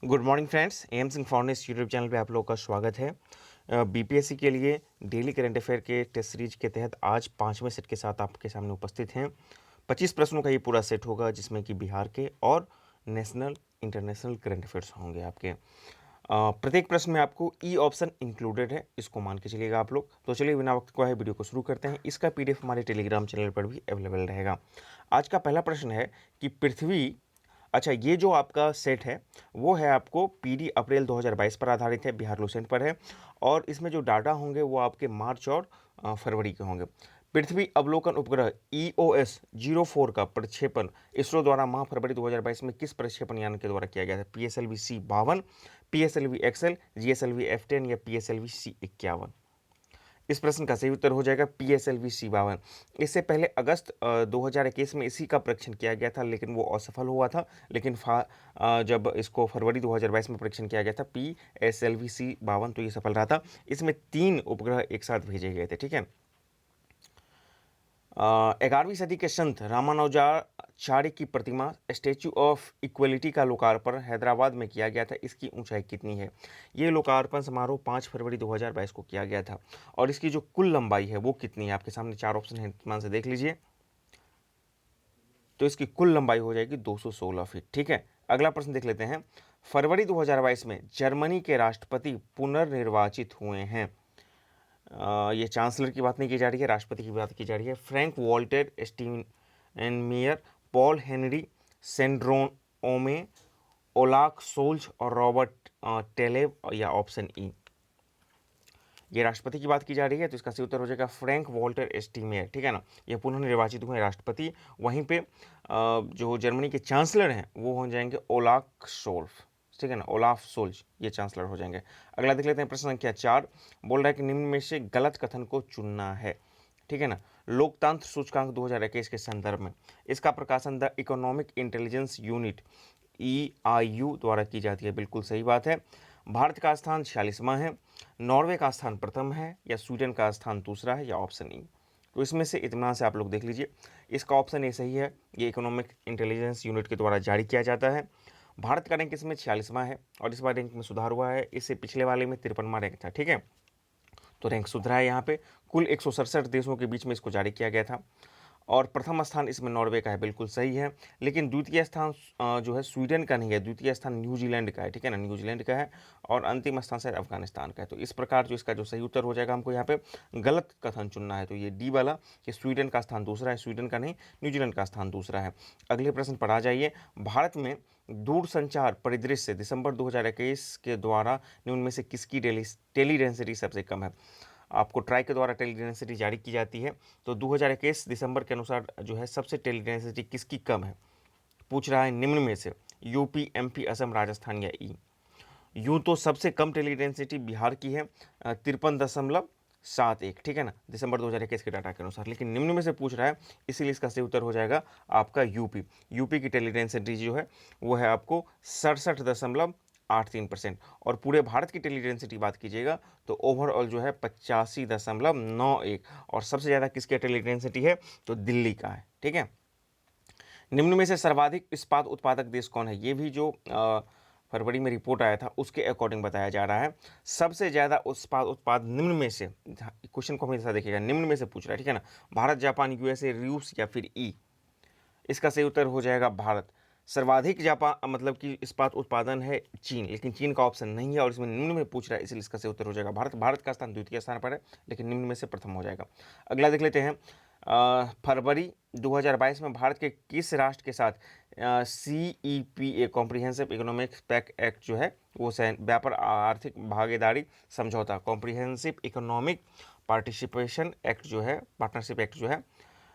Good morning friends, M Singh foundation YouTube channel पे आप लोगों का स्वागत है। बीपीएससी के लिए डेली करंट अफेयर के टेस्ट सीरीज के तहत आज पाँचवें सेट के साथ आपके सामने उपस्थित हैं। 25 प्रश्नों का ये पूरा सेट होगा, जिसमें कि बिहार के और नेशनल इंटरनेशनल करंट अफेयर्स होंगे आपके। प्रत्येक प्रश्न में आपको ई ऑप्शन इंक्लूडेड है, इसको मान के चलिएगा आप लोग। तो चलिए बिना वक्त को है वीडियो को शुरू करते हैं। इसका पीडीएफ हमारे टेलीग्राम चैनल पर भी अवेलेबल रहेगा। आज का पहला प्रश्न है कि पृथ्वी, अच्छा ये जो आपका सेट है वो है आपको पीडी अप्रैल 2022 पर आधारित है, बिहार लूसेंट पर है, और इसमें जो डाटा होंगे वो आपके मार्च और फरवरी के होंगे। पृथ्वी अवलोकन उपग्रह EOS-04 का प्रक्षेपण इसरो द्वारा माह फरवरी 2022 में किस प्रक्षेपण यान के द्वारा किया गया था? PSLV-C52, PSLV-XL, GSLV-F10 या PSLV-C51? इस प्रश्न का सही उत्तर हो जाएगा PSLV-C52। इससे पहले अगस्त 2021 में इसी का परीक्षण किया गया था, लेकिन वो असफल हुआ था। लेकिन जब इसको फरवरी 2022 में परीक्षण किया गया था PSLV-C52, तो ये सफल रहा था। इसमें 3 उपग्रह एक साथ भेजे गए थे, ठीक है। 11वीं सदी के संत रामानुजाचार्य की प्रतिमा स्टैच्यू ऑफ इक्वलिटी का लोकार्पण हैदराबाद में किया गया था। इसकी ऊंचाई कितनी है? ये लोकार्पण समारोह 5 फरवरी 2022 को किया गया था। और इसकी जो कुल लंबाई है वो कितनी है? आपके सामने 4 ऑप्शन है, ध्यान से देख लीजिए। तो इसकी कुल लंबाई हो जाएगी 216 फीट, ठीक है। अगला प्रश्न देख लेते हैं। फरवरी 2022 में जर्मनी के राष्ट्रपति पुनर्निर्वाचित हुए हैं। ये चांसलर की बात नहीं की जा रही है, राष्ट्रपति की बात की जा रही है। Frank Walter Steinmeier, Paul Henri सेंड्रोमे, ओलाफ सोल्ज और रॉबर्ट टेलेब, या ऑप्शन ई? ये राष्ट्रपति की बात की जा रही है, तो इसका सही उत्तर हो जाएगा फ्रैंक वॉल्टर स्टीनमेयर, ठीक है ना। ये पुनः निर्वाचित हुए राष्ट्रपति। वहीं पे जो जर्मनी के चांसलर हैं वो हो जाएंगे ओलाफ सोल्फ, ठीक है ना, ओलाफ सोल्ज, ये चांसलर हो जाएंगे। अगला देख लेते हैं, प्रश्न संख्या 4 बोल रहा है कि निम्न में से गलत कथन को चुनना है, ठीक है ना। लोकतंत्र सूचकांक 2021 के संदर्भ में इसका प्रकाशन the economic intelligence unit EIU द्वारा की जाती है, बिल्कुल सही बात है। भारत का स्थान 46वां है, नॉर्वे का स्थान प्रथम है, या स्वीडन का स्थान दूसरा है, या ऑप्शन ई? तो इसमें से इत्मीनान से आप लोग देख लीजिए, इसका ऑप्शन ए सही है। ये इकोनॉमिक इंटेलिजेंस यूनिट के द्वारा जारी किया जाता है। भारत का रैंक इसमें 46वां है, और इस बार रैंक में सुधार हुआ है। इससे पिछले वाले में 53वां रैंक था, ठीक है। तो रैंक सुधरा है यहाँ पे। कुल 167 देशों के बीच में इसको जारी किया गया था, और प्रथम स्थान इसमें नॉर्वे का है, बिल्कुल सही है। लेकिन द्वितीय स्थान जो है स्वीडन का नहीं है, द्वितीय स्थान न्यूजीलैंड का है, ठीक है ना, न्यूजीलैंड का है। और अंतिम स्थान शायद अफगानिस्तान का है। तो इस प्रकार जो इसका जो सही उत्तर हो जाएगा, हमको यहाँ पे गलत कथन चुनना है। तो ये डी वाला कि स्वीडन का स्थान दूसरा है, स्वीडन का नहीं, न्यूजीलैंड का स्थान दूसरा है। अगले प्रश्न पर आ जाइए। भारत में दूरसंचार परिदृश्य दिसंबर 2021 के द्वारा निम्न में से किसकी टेली डेंसिटी सबसे कम है? आपको ट्राई के द्वारा टेली डेंसिटी जारी की जाती है। तो 2021 दिसंबर के अनुसार जो है सबसे टेली डेंसिटी किसकी कम है? पूछ रहा है निम्न में से यूपी, MP, असम, राजस्थान या ई? यूं तो सबसे कम टेली डेंसिटी बिहार की है, 53.71, ठीक है ना, दिसंबर 2021 के डाटा के अनुसार। लेकिन निम्न में से पूछ रहा है, इसीलिए इसका सही उत्तर हो जाएगा आपका यूपी की टेली डेंसिटी जो है वो है आपको 67.83%। और पूरे भारत की टेली डेंसिटी बात कीजिएगा तो ओवरऑल जो है 85.91। और सबसे ज़्यादा किसकी टेली डेंसिटी है? तो दिल्ली का है, ठीक है। निम्न में से सर्वाधिक इस्पात उत्पादक देश कौन है? ये भी जो फरवरी में रिपोर्ट आया था उसके अकॉर्डिंग बताया जा रहा है। सबसे ज़्यादा इस्पात उत्पाद निम्न में से, क्वेश्चन को हमेशा देखिएगा, निम्न में से पूछ रहा है, ठीक है ना। भारत, जापान, USA, रूस या फिर ई? इसका सही उत्तर हो जाएगा भारत। सर्वाधिक जापान मतलब कि इस्पात उत्पादन है चीन, लेकिन चीन का ऑप्शन नहीं है, और इसमें निम्न में पूछ रहा है, इसलिए इसका सही उत्तर हो जाएगा भारत। भारत का स्थान द्वितीय स्थान पर है, लेकिन निम्न में से प्रथम हो जाएगा। अगला देख लेते हैं। फरवरी 2022 में भारत के किस राष्ट्र के साथ CEPA comprehensive economic pact act जो है वो व्यापार आर्थिक भागीदारी समझौता, कॉम्प्रिहेंसिव इकोनॉमिक पार्टिसिपेशन एक्ट जो है, पार्टनरशिप एक्ट जो है,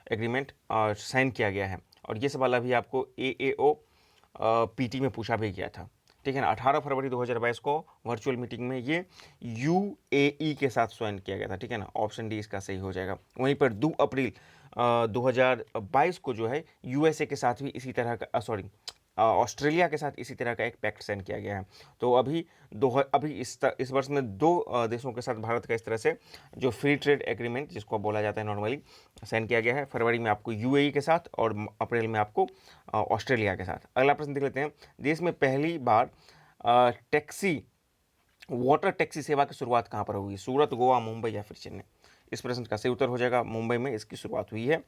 एग्रीमेंट साइन किया गया है? और ये सवाल अभी आपको AAO PT में पूछा भी गया था, ठीक है ना। 18 फरवरी 2022 को वर्चुअल मीटिंग में ये UAE के साथ साइन किया गया था, ठीक है ना। ऑप्शन डी इसका सही हो जाएगा। वहीं पर 2 अप्रैल 2022 को जो है USA के साथ भी इसी तरह का ऑस्ट्रेलिया के साथ इसी तरह का एक पैक्ट साइन किया गया है। तो अभी इस वर्ष में 2 देशों के साथ भारत का इस तरह से जो फ्री ट्रेड एग्रीमेंट जिसको बोला जाता है नॉर्मली, साइन किया गया है। फरवरी में आपको UAE के साथ और अप्रैल में आपको ऑस्ट्रेलिया के साथ। अगला प्रश्न देख लेते हैं। देश में पहली बार टैक्सी वाटर टैक्सी सेवा की शुरुआत कहाँ पर हुई? सूरत, गोवा, मुंबई या फिर चेन्नई? इस प्रश्न का सही उत्तर हो जाएगा मुंबई में इसकी शुरुआत हुई है।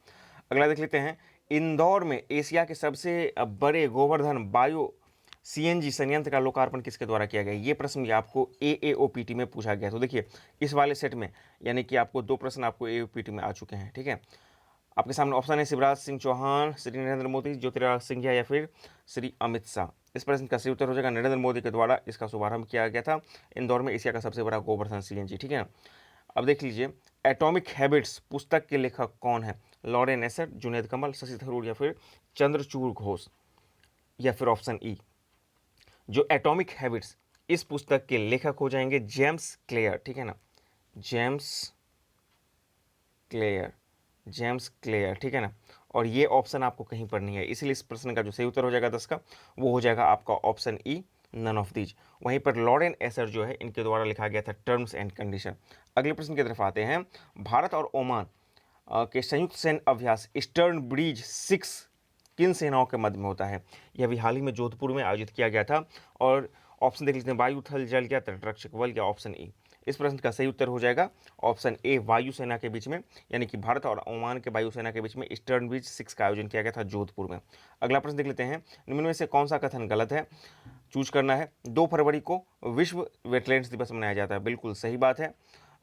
अगला देख लेते हैं, इंदौर में एशिया के सबसे बड़े गोवर्धन बायो सीएनजी संयंत्र का लोकार्पण किसके द्वारा किया गया? ये प्रश्न भी आपको एएओपीटी में पूछा गया। तो देखिए इस वाले सेट में यानी कि आपको 2 प्रश्न आपको एओपीटी में आ चुके हैं, ठीक है। आपके सामने ऑप्शन है शिवराज सिंह चौहान, श्री नरेंद्र मोदी, ज्योतिरादित्य सिंधिया या फिर श्री अमित शाह। इस प्रश्न का सही उत्तर हो जाएगा नरेंद्र मोदी के द्वारा इसका शुभारंभ किया गया था इंदौर में एशिया का सबसे बड़ा गोवर्धन सीएनजी, ठीक है। अब देख लीजिए, एटॉमिक हैबिट्स पुस्तक के लेखक कौन है? लॉरेन एसर, जुनैद कमल, शशि थरूर या फिर चंद्रचूड़ घोष या फिर ऑप्शन ई। जो एटॉमिक हैबिट्स इस पुस्तक के लेखक हो जाएंगे जेम्स क्लेयर, ठीक है ना, जेम्स क्लेयर, ठीक है ना। और ये ऑप्शन आपको कहीं पर नहीं है, इसलिए इस प्रश्न का जो सही उत्तर हो जाएगा 10 का वो हो जाएगा आपका option E, none of these. वहीं पर लॉरेन एसर जो है इनके द्वारा लिखा गया था टर्म्स एंड कंडीशन। अगले प्रश्न की तरफ आते हैं, भारत और ओमान के संयुक्त सैन्य अभ्यास ईस्टर्न ब्रिज 6 किन सेनाओं के मध्य में होता है? यह भी हाल ही में जोधपुर में आयोजित किया गया था। और ऑप्शन देख लेते हैं, वायु, थल, जल या तटरक्षक बल या ऑप्शन ई। इस प्रश्न का सही उत्तर हो जाएगा ऑप्शन ए, वायुसेना के बीच में, यानी कि भारत और ओमान के वायुसेना के बीच में ईस्टर्न ब्रिज 6 का आयोजन किया गया था जोधपुर में। अगला प्रश्न देख लेते हैं, निम्न में से कौन सा कथन गलत है? चूज करना है। 2 फरवरी को विश्व वेटलैंड्स दिवस मनाया जाता है, बिल्कुल सही बात है।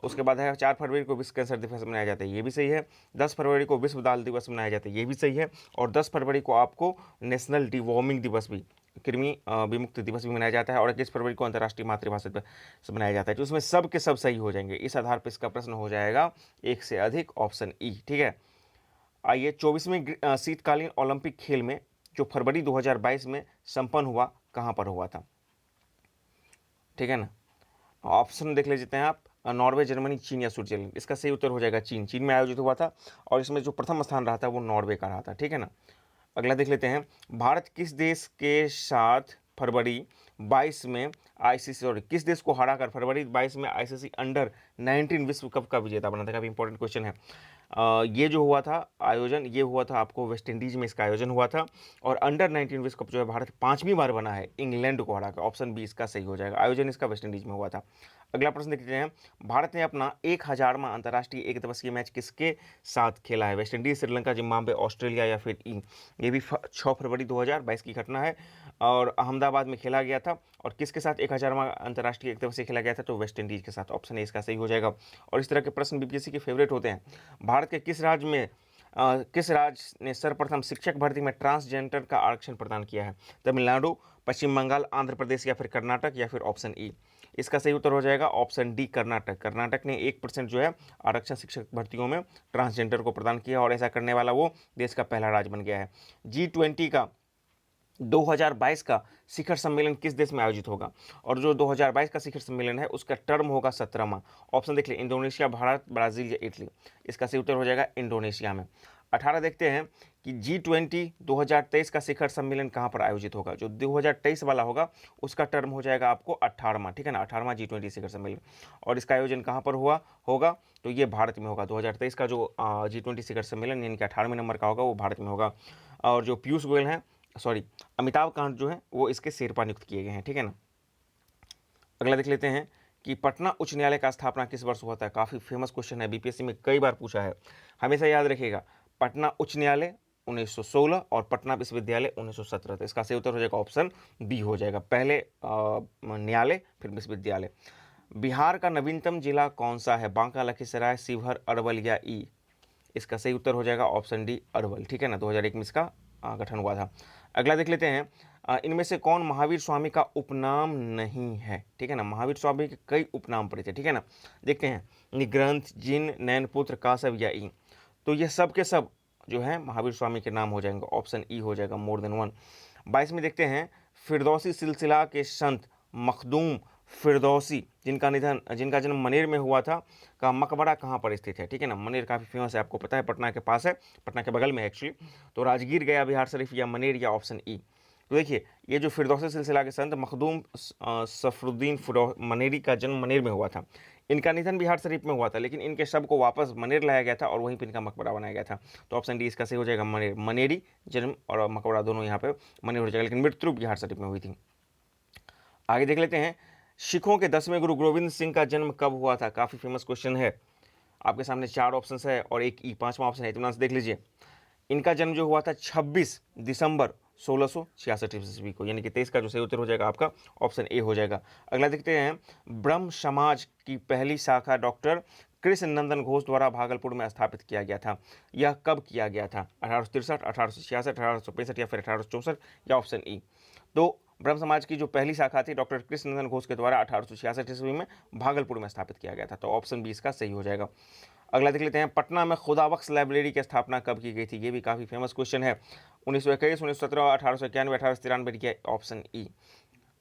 उसके बाद है 4 फरवरी को विश्व कैंसर दिवस मनाया जाता है, ये भी सही है। 10 फरवरी को विश्व दाल दिवस मनाया जाता है, ये भी सही है। और 10 फरवरी को आपको नेशनल डिवॉर्मिंग दिवस भी, कृमि विमुक्ति दिवस भी मनाया जाता है। और 21 फरवरी को अंतर्राष्ट्रीय मातृभाषा दिवस मनाया जाता है। तो इसमें सब के सब सही हो जाएंगे। इस आधार पर इसका प्रश्न हो जाएगा एक से अधिक, ऑप्शन ई, ठीक है। आइए, 24वें शीतकालीन ओलंपिक खेल में जो फरवरी 2022 में संपन्न हुआ, कहाँ पर हुआ था? ठीक है ना। ऑप्शन देख लेते हैं आप, नॉर्वे, जर्मनी, चीन या स्विट्जरलैंड। इसका सही उत्तर हो जाएगा चीन। चीन में आयोजित हुआ था और इसमें जो प्रथम स्थान रहा था वो नॉर्वे का रहा था, ठीक है ना। अगला देख लेते हैं, भारत किस देश के साथ फरवरी 22 में आईसीसी, और किस देश को हराकर फरवरी 22 में आईसीसी अंडर 19 विश्व कप का विजेता बना था? काफी इंपॉर्टेंट क्वेश्चन है। ये जो हुआ था आयोजन, ये हुआ था आपको वेस्ट इंडीज में इसका आयोजन हुआ था। और अंडर 19 विश्व कप जो है भारत 5वीं बार बना है इंग्लैंड को हराकर। ऑप्शन बी इसका सही हो जाएगा। आयोजन इसका वेस्ट इंडीज में हुआ था। अगला प्रश्न देखते हैं, भारत ने अपना 1000वां अंतर्राष्ट्रीय एक दिवसीय मैच किसके साथ खेला है? West Indies, Sri Lanka, Zimbabwe, Australia या फिर ई। ये भी 6 फरवरी 2022 की घटना है और अहमदाबाद में खेला गया था। और किसके साथ 1000वां अंतर्राष्ट्रीय एक दिवसीय खेला गया था? तो वेस्ट इंडीज के साथ। ऑप्शन ए इसका सही हो जाएगा। और इस तरह के प्रश्न बीपीएससी के फेवरेट होते हैं। भारत के किस राज्य में किस राज्य ने सर्वप्रथम शिक्षक भर्ती में ट्रांसजेंडर का आरक्षण प्रदान किया है? तमिलनाडु, पश्चिम बंगाल, आंध्र प्रदेश या फिर कर्नाटक या फिर ऑप्शन ई। इसका सही उत्तर हो जाएगा ऑप्शन डी, कर्नाटक। कर्नाटक ने 1% जो है आरक्षण शिक्षक भर्तियों में ट्रांसजेंडर को प्रदान किया और ऐसा करने वाला वो देश का पहला राज्य बन गया है। G20 का 2022 का शिखर सम्मेलन किस देश में आयोजित होगा? और जो 2022 का शिखर सम्मेलन है उसका टर्म होगा 17वां। ऑप्शन देख ले, इंडोनेशिया, भारत, ब्राजील या इटली। इसका सही उत्तर हो जाएगा इंडोनेशिया में। 18 देखते हैं कि G20 2023 का शिखर सम्मेलन कहाँ पर आयोजित होगा? जो 2023 वाला होगा उसका टर्म हो जाएगा आपको 18वां, ठीक है ना, 18वां G20 शिखर सम्मेलन। और इसका आयोजन कहाँ पर होगा? तो ये भारत में होगा। 2023 का जो G20 शिखर सम्मेलन यानी कि 18वें नंबर का होगा वो भारत में होगा। और जो पीयूष गोयल हैं, सॉरी, अमिताभ कांत जो है वो इसके शेरपा नियुक्त किए गए हैं, ठीक है ना। अगला देख लेते हैं कि पटना उच्च न्यायालय का स्थापना किस वर्ष हुआ था? काफ़ी फेमस क्वेश्चन है, बीपीएससी में कई बार पूछा है, हमेशा याद रखिएगा। पटना उच्च न्यायालय 1916 और पटना विश्वविद्यालय 1917। तो इसका सही उत्तर हो जाएगा ऑप्शन बी हो जाएगा, पहले न्यायालय फिर विश्वविद्यालय। बिहार का नवीनतम जिला कौन सा है? बांका, लखीसराय, शिवहर, अरवल या ई। इसका सही उत्तर हो जाएगा ऑप्शन डी, अरवल, ठीक है ना। 2001 में इसका गठन हुआ था। अगला देख लेते हैं, इनमें से कौन महावीर स्वामी का उपनाम नहीं है? ठीक है ना, महावीर स्वामी के कई उपनाम पड़े थे, ठीक है ना। देखते हैं, निग्रंथ, जिन, नैनपुत्र, कासव या ई। तो ये सब के सब जो है महावीर स्वामी के नाम हो जाएंगे। ऑप्शन ई हो जाएगा, मोर देन वन। 22 में देखते हैं, फिरदौसी सिलसिला के संत मखदूम फिरदौसी जिनका जन्म मनेर में हुआ था का मकबरा कहाँ पर स्थित है? ठीक है ना, मनेर काफ़ी फेमस है, आपको पता है, पटना के पास है, पटना के बगल में है एक्चुअली। तो राजगीर गया बिहार शरीफ या मनेर या ऑप्शन ई। तो देखिए, ये जो फिरदौसी सिलसिला के संत मखदूम सफरुद्दीन मनेरी का जन्म मनेर में हुआ था। इनका निधन बिहार शरीफ में हुआ था, लेकिन इनके शव को वापस मनेर लाया गया था और वहीं पर इनका मकबरा बनाया गया था। तो ऑप्शन डी इसका सही हो जाएगा, मनेर। मनेरी जन्म और मकबरा दोनों यहाँ पे मनेर हो जाएगा, लेकिन मृत्यु बिहार शरीफ में हुई थी। आगे देख लेते हैं, सिखों के 10वें गुरु गोविंद सिंह का जन्म कब हुआ था? काफ़ी फेमस क्वेश्चन है। आपके सामने 4 ऑप्शंस है और एक ई 5वां ऑप्शन है, इत्मीनान से देख लीजिए। इनका जन्म जो हुआ था 26 दिसंबर 1666 ईस्वी को, यानी कि 23 का जो सही उत्तर हो जाएगा आपका ऑप्शन ए हो जाएगा। अगला देखते हैं, ब्रह्म समाज की पहली शाखा डॉक्टर कृष्ण नंदन घोष द्वारा भागलपुर में स्थापित किया गया था। यह कब किया गया था? 1863, 1866, 1865 या फिर 1864 या ऑप्शन ई। तो ब्रह्म समाज की जो पहली शाखा थी डॉक्टर कृष्ण नंदन घोष के द्वारा 1866 ईस्वी में भागलपुर में स्थापित किया गया था। तो ऑप्शन बी इसका सही हो जाएगा। अगला देख लेते हैं, पटना में खुदाबख्श लाइब्रेरी की स्थापना कब की गई थी? ये भी काफ़ी फेमस क्वेश्चन है। 1921, 1917, 1891, 1893 या ऑप्शन ई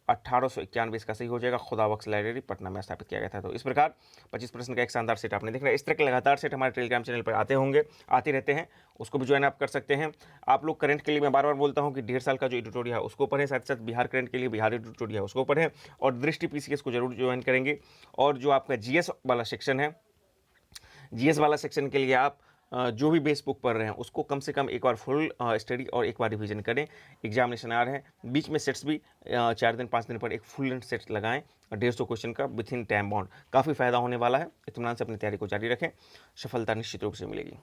1891 इसका सही हो जाएगा। खुदाबख्श लाइब्रेरी पटना में स्थापित किया गया था। तो इस प्रकार 25 प्रश्न का एक शानदार सेट आपने देखना है। इस तरह के लगातार सेट हमारे टेलीग्राम चैनल पर आते होंगे, आते रहते हैं, उसको भी ज्वाइन आप कर सकते हैं। आप लोग करंट के लिए मैं बार बार बोलता हूँ कि 1.5 साल का जो एडिटोरियल है उसको पढ़ें, साथ साथ बिहार करंट के लिए बिहार एडिटोरियल है उसको पढ़ें, और दृष्टि पीसीएस को जरूर ज्वाइन करेंगे। और जो आपका जीएस वाला सेक्शन है, जीएस वाला सेक्शन के लिए आप जो भी बेस बुक पढ़ रहे हैं उसको कम से कम एक बार फुल स्टडी और एक बार रिवीजन करें। एग्जामिनेशन आ रहे हैं, बीच में सेट्स भी 4 दिन 5 दिन पर एक फुल लेंथ सेट लगाएं, 150 क्वेश्चन का विथ इन टाइम बाउंड। काफ़ी फायदा होने वाला है। इत्मीनान से अपनी तैयारी को जारी रखें, सफलता निश्चित रूप से मिलेगी।